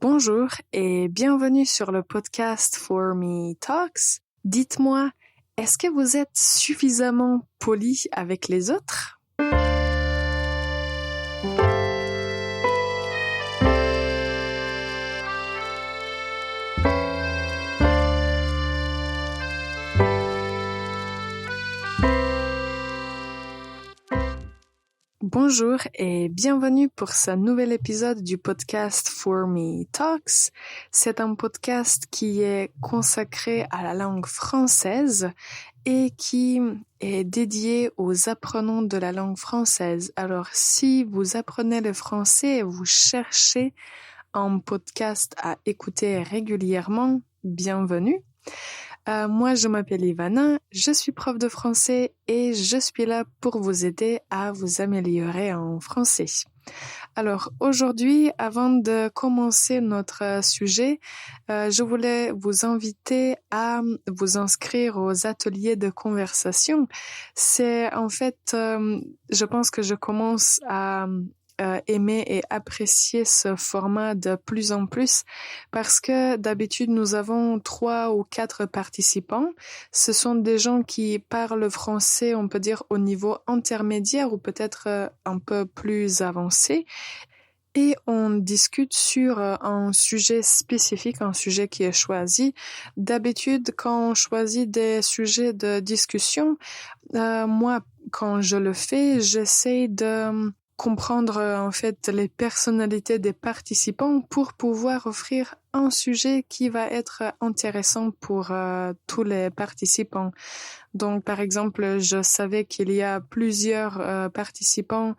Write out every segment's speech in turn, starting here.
Bonjour et bienvenue sur le podcast For Me Talks. Dites-moi, est-ce que vous êtes suffisamment poli avec les autres? Bonjour et bienvenue pour ce nouvel épisode du podcast For Me Talks. C'est un podcast qui est consacré à la langue française et qui est dédié aux apprenants de la langue française. Alors, si vous apprenez le français et vous cherchez un podcast à écouter régulièrement, bienvenue. Moi, je m'appelle Ivana, je suis prof de français et je suis là pour vous aider à vous améliorer en français. Alors, aujourd'hui, avant de commencer notre sujet, je voulais vous inviter à vous inscrire aux ateliers de conversation. C'est en fait, je pense que je commence à aimer et apprécier ce format de plus en plus parce que d'habitude nous avons 3 ou 4 participants. Ce sont des gens qui parlent français, on peut dire au niveau intermédiaire ou peut-être un peu plus avancé. Et on discute sur un sujet spécifique, un sujet qui est choisi. D'habitude, quand on choisit des sujets de discussion, moi, quand je le fais, j'essaie de comprendre en fait les personnalités des participants pour pouvoir offrir un sujet qui va être intéressant pour tous les participants. Donc, par exemple, je savais qu'il y a plusieurs participants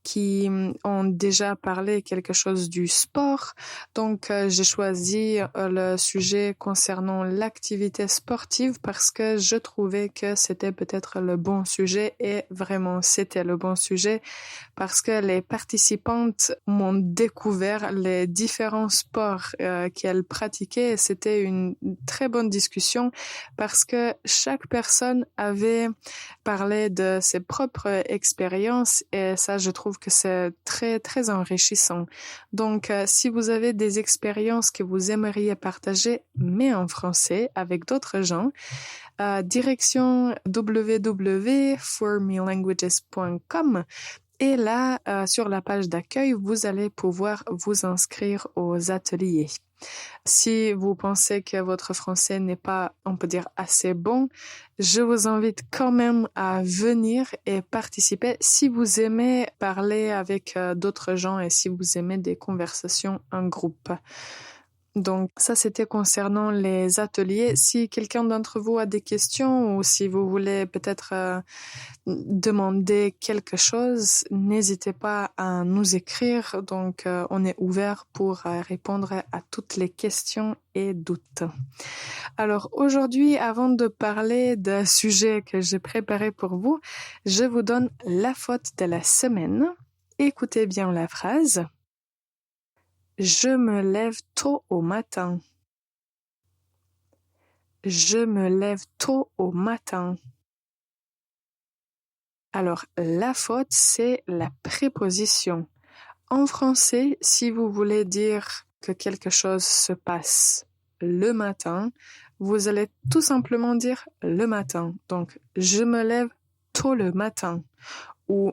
qui ont déjà parlé quelque chose du sport. Donc, j'ai choisi le sujet concernant l'activité sportive parce que je trouvais que c'était peut-être le bon sujet et vraiment c'était le bon sujet parce que les participantes m'ont découvert les différents sports qu'elles pratiquaient et c'était une très bonne discussion parce que chaque personne avait parlé de ses propres expériences et ça, je trouve que c'est très, très enrichissant. Donc, si vous avez des expériences que vous aimeriez partager, mais en français, avec d'autres gens, direction www.formelanguages.com et là, sur la page d'accueil, vous allez pouvoir vous inscrire aux ateliers. Si vous pensez que votre français n'est pas, on peut dire, assez bon, je vous invite quand même à venir et participer si vous aimez parler avec d'autres gens et si vous aimez des conversations en groupe. Donc ça, c'était concernant les ateliers. Si quelqu'un d'entre vous a des questions ou si vous voulez peut-être demander quelque chose, n'hésitez pas à nous écrire. Donc, on est ouvert pour répondre à toutes les questions et doutes. Alors, aujourd'hui, avant de parler d'un sujet que j'ai préparé pour vous, je vous donne la faute de la semaine. Écoutez bien la phrase. Je me lève tôt au matin. Je me lève tôt au matin. Alors, la faute, c'est la préposition. En français, si vous voulez dire que quelque chose se passe le matin, vous allez tout simplement dire le matin. Donc, je me lève tôt le matin. Ou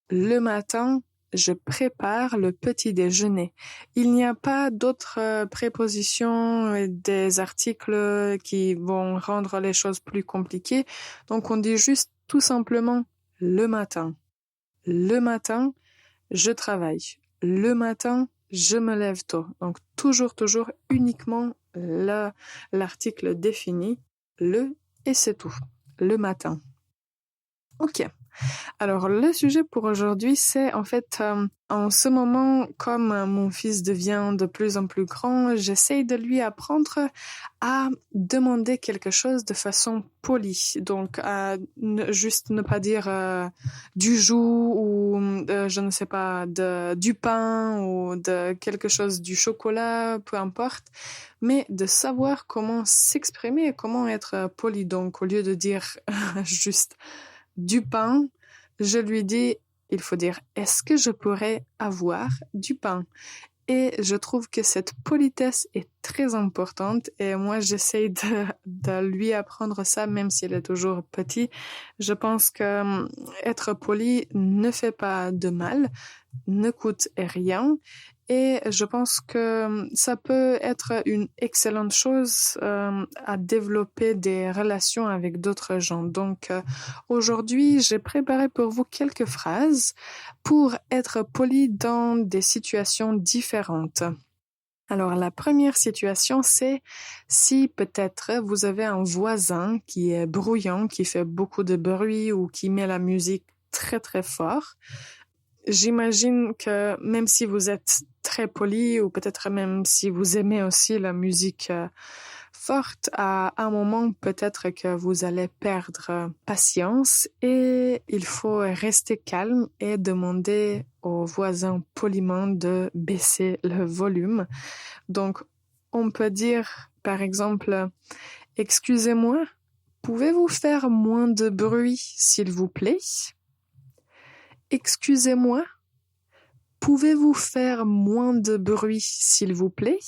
le matin, je prépare le petit déjeuner. Il n'y a pas d'autres prépositions et des articles qui vont rendre les choses plus compliquées. Donc, on dit juste tout simplement le matin. Le matin, je travaille. Le matin, je me lève tôt. Donc, toujours, uniquement l'article défini, le, et c'est tout. Le matin. Ok. Alors, le sujet pour aujourd'hui, c'est en fait, en ce moment, comme mon fils devient de plus en plus grand, j'essaye de lui apprendre à demander quelque chose de façon polie. Donc, juste ne pas dire du jus ou, je ne sais pas, du pain ou de quelque chose, du chocolat, peu importe, mais de savoir comment s'exprimer, comment être poli. Donc, au lieu de dire juste du pain, je lui dis, il faut dire, est-ce que je pourrais avoir du pain? Et je trouve que cette politesse est très importante et moi j'essaye de lui apprendre ça même s'il est toujours petit. Je pense que être poli ne fait pas de mal, ne coûte rien et je pense que ça peut être une excellente chose à développer des relations avec d'autres gens. Donc aujourd'hui, j'ai préparé pour vous quelques phrases pour être poli dans des situations différentes. Alors la première situation, c'est si peut-être vous avez un voisin qui est bruyant, qui fait beaucoup de bruit ou qui met la musique très très fort. J'imagine que même si vous êtes très poli ou peut-être même si vous aimez aussi la musique forte, à un moment peut-être que vous allez perdre patience et il faut rester calme et demander au voisin poliment de baisser le volume. Donc, on peut dire par exemple, excusez-moi, pouvez-vous faire moins de bruit s'il vous plaît? Excusez-moi, pouvez-vous faire moins de bruit, s'il vous plaît?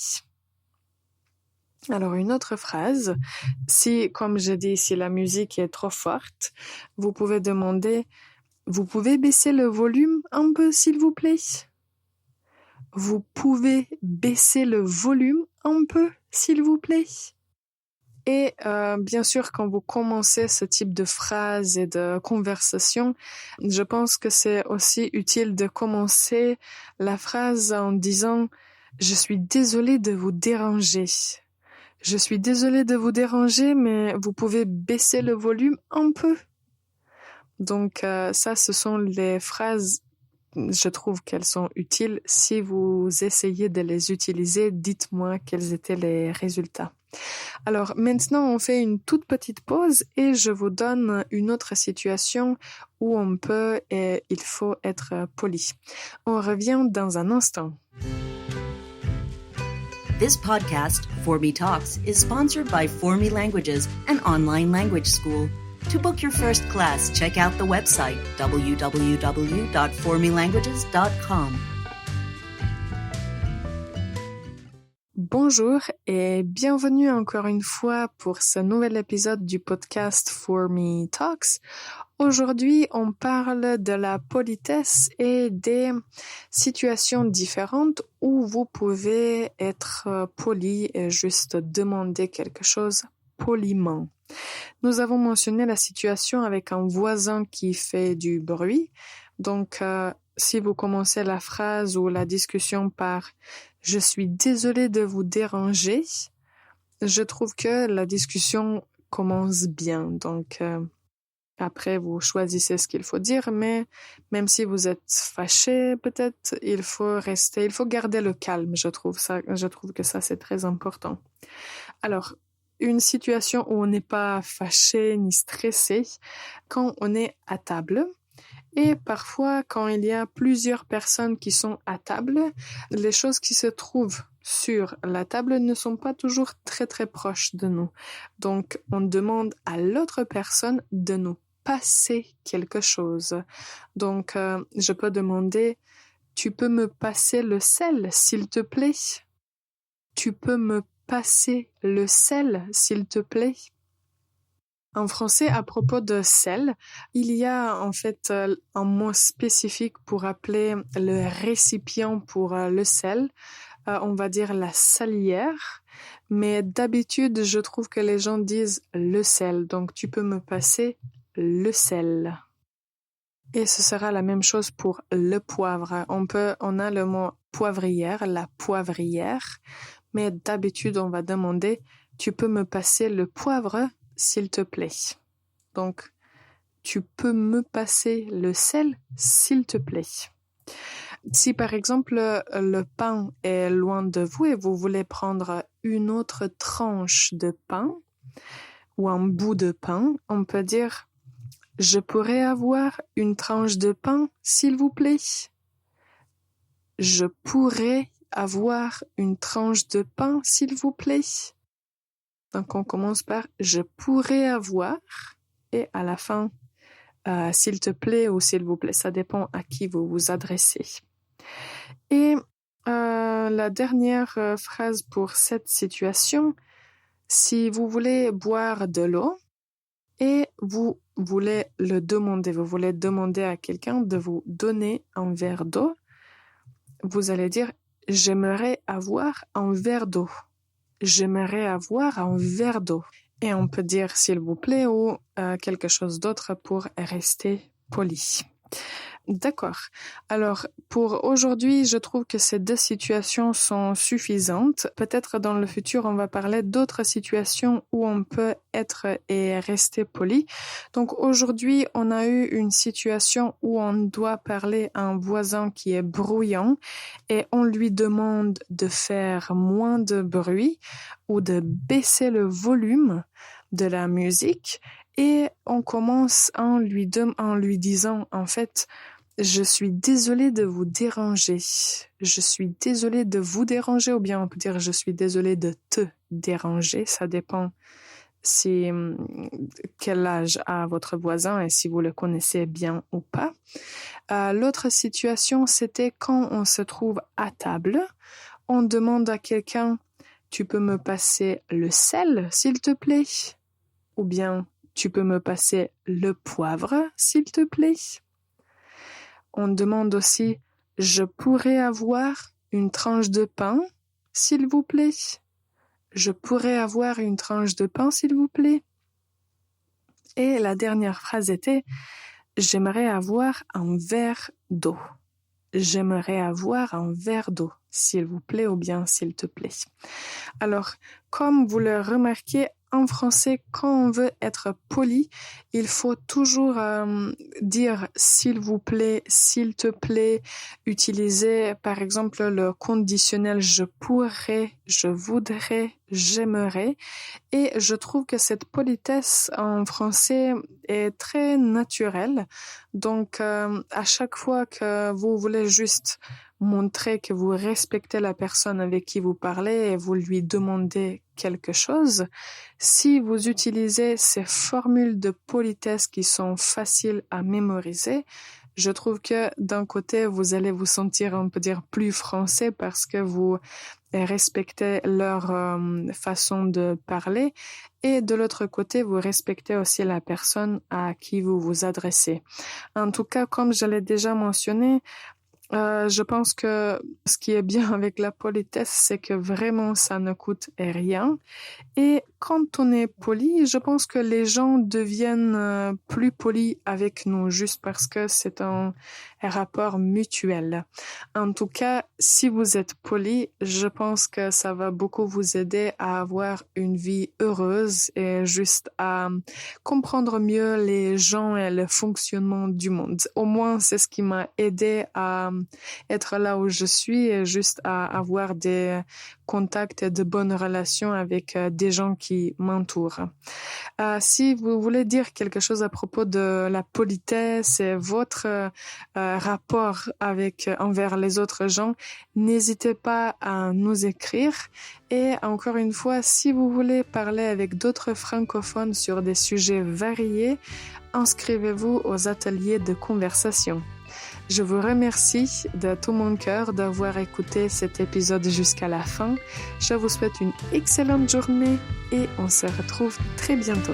Alors, une autre phrase, si, comme j'ai dit, si la musique est trop forte, vous pouvez demander, vous pouvez baisser le volume un peu, s'il vous plaît? Vous pouvez baisser le volume un peu, s'il vous plaît? Et bien sûr, quand vous commencez ce type de phrase et de conversation, je pense que c'est aussi utile de commencer la phrase en disant « Je suis désolée de vous déranger ». Je suis désolée de vous déranger, mais vous pouvez baisser le volume un peu. Donc ça, ce sont les phrases, je trouve qu'elles sont utiles. Si vous essayez de les utiliser, dites-moi quels étaient les résultats. Alors maintenant, on fait une toute petite pause et je vous donne une autre situation où on peut et il faut être poli. On revient dans un instant. This podcast, For Me Talks, is sponsored by For Me Languages, an online language school. To book your first class, check out the website www.formelanguages.com. Bonjour et bienvenue encore une fois pour ce nouvel épisode du podcast For Me Talks. Aujourd'hui, on parle de la politesse et des situations différentes où vous pouvez être poli et juste demander quelque chose poliment. Nous avons mentionné la situation avec un voisin qui fait du bruit. Donc, si vous commencez la phrase ou la discussion par « Je suis désolée de vous déranger », je trouve que la discussion commence bien. Donc, après, vous choisissez ce qu'il faut dire, mais même si vous êtes fâché, peut-être, il faut garder le calme, je trouve que ça, c'est très important. Alors, une situation où on n'est pas fâché ni stressé, quand on est à table, et parfois quand il y a plusieurs personnes qui sont à table, les choses qui se trouvent sur la table ne sont pas toujours très très proches de nous. Donc, on demande à l'autre personne de nous passer quelque chose. Donc, je peux demander « Tu peux me passer le sel, s'il te plaît? » Tu peux me passer le sel, s'il te plaît? En français, à propos de sel, il y a en fait un mot spécifique pour appeler le récipient pour le sel. On va dire la salière. Mais d'habitude, je trouve que les gens disent le sel. Donc, tu peux me passer le sel. Et ce sera la même chose pour le poivre. On a le mot poivrière, la poivrière. Mais d'habitude, on va demander « Tu peux me passer le poivre, s'il te plaît ?» Donc, « Tu peux me passer le sel, s'il te plaît ?» Si par exemple, le pain est loin de vous et vous voulez prendre une autre tranche de pain ou un bout de pain, on peut dire « Je pourrais avoir une tranche de pain, s'il vous plaît ?» Je pourrais avoir une tranche de pain, s'il vous plaît? Donc, on commence par « je pourrais avoir » et à la fin, s'il te plaît ou s'il vous plaît. Ça dépend à qui vous vous adressez. Et La dernière phrase pour cette situation, si vous voulez boire de l'eau et vous voulez demander à quelqu'un de vous donner un verre d'eau, vous allez dire « j'aimerais avoir un verre d'eau ». J'aimerais avoir un verre d'eau. Et on peut dire s'il vous plaît ou quelque chose d'autre pour rester poli. D'accord. Alors, pour aujourd'hui, je trouve que ces deux situations sont suffisantes. Peut-être dans le futur, on va parler d'autres situations où on peut être et rester poli. Donc, aujourd'hui, on a eu une situation où on doit parler à un voisin qui est bruyant et on lui demande de faire moins de bruit ou de baisser le volume de la musique et on commence en lui disant, en fait, je suis désolée de vous déranger. Je suis désolée de vous déranger ou bien on peut dire je suis désolée de te déranger. Ça dépend quel âge a votre voisin et si vous le connaissez bien ou pas. L'autre situation, c'était quand on se trouve à table. On demande à quelqu'un, tu peux me passer le sel, s'il te plaît? Ou bien, tu peux me passer le poivre, s'il te plaît? On demande aussi « Je pourrais avoir une tranche de pain, s'il vous plaît ?» Je pourrais avoir une tranche de pain, s'il vous plaît? Et la dernière phrase était « J'aimerais avoir un verre d'eau. » J'aimerais avoir un verre d'eau, s'il vous plaît ou bien s'il te plaît. Alors, comme vous le remarquez, en français, quand on veut être poli, il faut toujours dire s'il vous plaît, s'il te plaît, utiliser par exemple le conditionnel je pourrais, je voudrais, j'aimerais. Et je trouve que cette politesse en français est très naturelle. Donc, à chaque fois que vous voulez juste montrer que vous respectez la personne avec qui vous parlez et vous lui demandez quelque chose, si vous utilisez ces formules de politesse qui sont faciles à mémoriser, je trouve que d'un côté, vous allez vous sentir, on peut dire, plus français parce que vous respectez leur façon de parler et de l'autre côté, vous respectez aussi la personne à qui vous vous adressez. En tout cas, comme je l'ai déjà mentionné, je pense que ce qui est bien avec la politesse, c'est que vraiment ça ne coûte rien. Et quand on est poli, je pense que les gens deviennent plus polis avec nous juste parce que c'est un rapport mutuel. En tout cas, si vous êtes poli, je pense que ça va beaucoup vous aider à avoir une vie heureuse et juste à comprendre mieux les gens et le fonctionnement du monde. Au moins, c'est ce qui m'a aidé à être là où je suis et juste à avoir des contacts et de bonnes relations avec des gens qui m'entourent. Si vous voulez dire quelque chose à propos de la politesse et votre rapport envers les autres gens, n'hésitez pas à nous écrire. Et encore une fois, si vous voulez parler avec d'autres francophones sur des sujets variés, inscrivez-vous aux ateliers de conversation. Je vous remercie de tout mon cœur d'avoir écouté cet épisode jusqu'à la fin. Je vous souhaite une excellente journée et on se retrouve très bientôt.